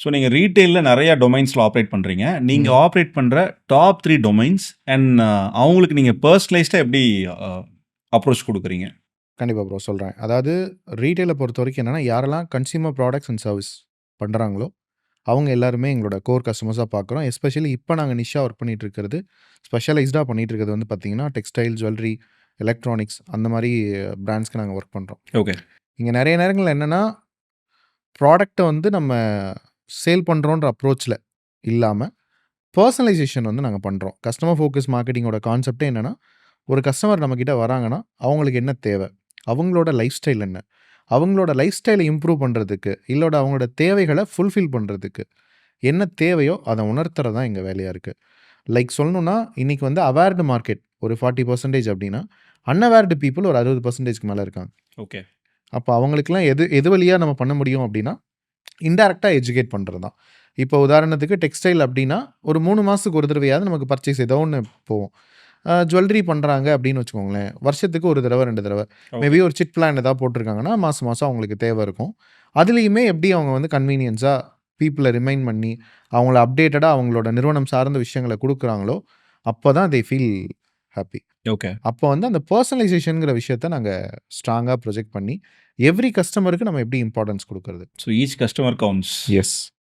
So நீங்க ரீட்டெயில்ல நெறைய டொமைன்ஸ்ல operate பண்றீங்க. நீங்க ம். ஆப்பரேட் பண்ற டாப் 3 டொமைன்ஸ் அண்ட் அவங்களுக்கு நீங்க பெர்சனலைஸ்டா எப்படி அப்ரோச் குடுக்குறீங்க? கண்டிப்பா ப்ரோ சொல்றேன். அதாவது ரீட்டெயில பொறுத்தவரைக்கும் என்னன்னா, யாரெல்லாம் கன்சியூமர் ப்ராடக்ட்ஸ் அண்ட் சர்விஸ் பண்றாங்களோ, அவங்க எல்லாருமே எங்களோட கோர் கஸ்டமர்ஸா பார்க்குறோம். எஸ்பெஷலி இப்ப நாங்க நிஷ்ஷா ஒர்க் பண்ணிட்டு இருக்கிறது, ஸ்பெஷலைஸ்டா பண்ணிட்டு இருக்கிறது வந்து பார்த்தீங்கன்னா, டெக்ஸ்டைல், ஜுவல்லரி, எலக்ட்ரானிக்ஸ் அந்த மாரி பிராண்ட்ஸ்க்கு நாங்க ஒர்க் பண்றோம். ஓகே. இங்க நெறைய நேரங்கள்ல என்னன்னா, ப்ராடக்ட்ட வந்து நம்ம சேல் பண்றோன்ற அப்ரோச்ல இல்லாம, பெர்சனலைசேஷன் வந்து நாங்க பண்றோம். கஸ்டமர் ஃபோக்கஸ் மார்க்கெட்டிங்கோட கான்செப்ட்டே என்னன்னா, ஒரு கஸ்டமர் நம்மகிட்ட வராங்கன்னா, அவங்களுக்கு என்ன தேவ? அவங்களோட லைஃப் ஸ்டைல் என்ன? அவங்களோட லைஃப் ஸ்டைல இம்ப்ரூவ் பண்றதுக்கு, இல்லோட அவங்களோட தேவைகள ஃபுல்ஃபில் பண்றதுக்கு என்ன தேவையோ அத உணர்த்துறது தான் எங்க வேலையா இருக்கு. லைக் சொல்லணும்னா, இன்னைக்கு வந்து அவேர்டு மார்க்கெட் ஒரு 40% அப்டின்னா, அன்அவேர்டு பீப்பிள் ஒரு 60%க்கு மேல இருக்காங்க. ஓகே. அப்ப அவங்களுக்கெல்லாம் எது எது வழியா நம்ம பண்ண முடியும் அப்டின்னா, இன்டைரக்ட்டா எஜுகேட் பண்றது தான். இப்போ உதாரணத்துக்கு டெக்ஸ்டைல் அப்டின்னா, ஒரு 3 மாசத்துக்கு ஒரு தடவையாவது நமக்கு பர்ச்சேஸ் ஏதோ ஒண்ணு போவோம். ஜுவல்லரி பண்றாங்க அப்படின்னு வச்சுக்கோங்களேன். வருஷத்துக்கு 1 தடவ, 2 தடவ. ஓகே. மேபி ஒரு சிட் பிளான் ஏதாவது போட்டிருக்காங்கன்னா, மாசம் மாசம் அவங்களுக்கு தேவை இருக்கும். அதிலேயுமே எப்படி அவங்க வந்து கன்வீனியன்ஸா பீப்பிள ரிமைண்ட் பண்ணி, அவங்கள அப்டேட்டடா அவங்களோட நிறுவனம் சார்ந்த விஷயங்கள குடுக்குறாங்களோ, அப்ப தான் தே ஃபீல் ஹேப்பி. ஓகே. அப்போ வந்து அந்த பெர்சனலைசேஷன்ங்கிற விஷயத்த நாங்க ஸ்ட்ராங்கா ப்ரொஜெக்ட் பண்ணி, எவ்ரி கஸ்டமருக்கு நம்ம எப்படி இம்பார்ட்டன்ஸ் குடுக்குறது. So each customer counts. S.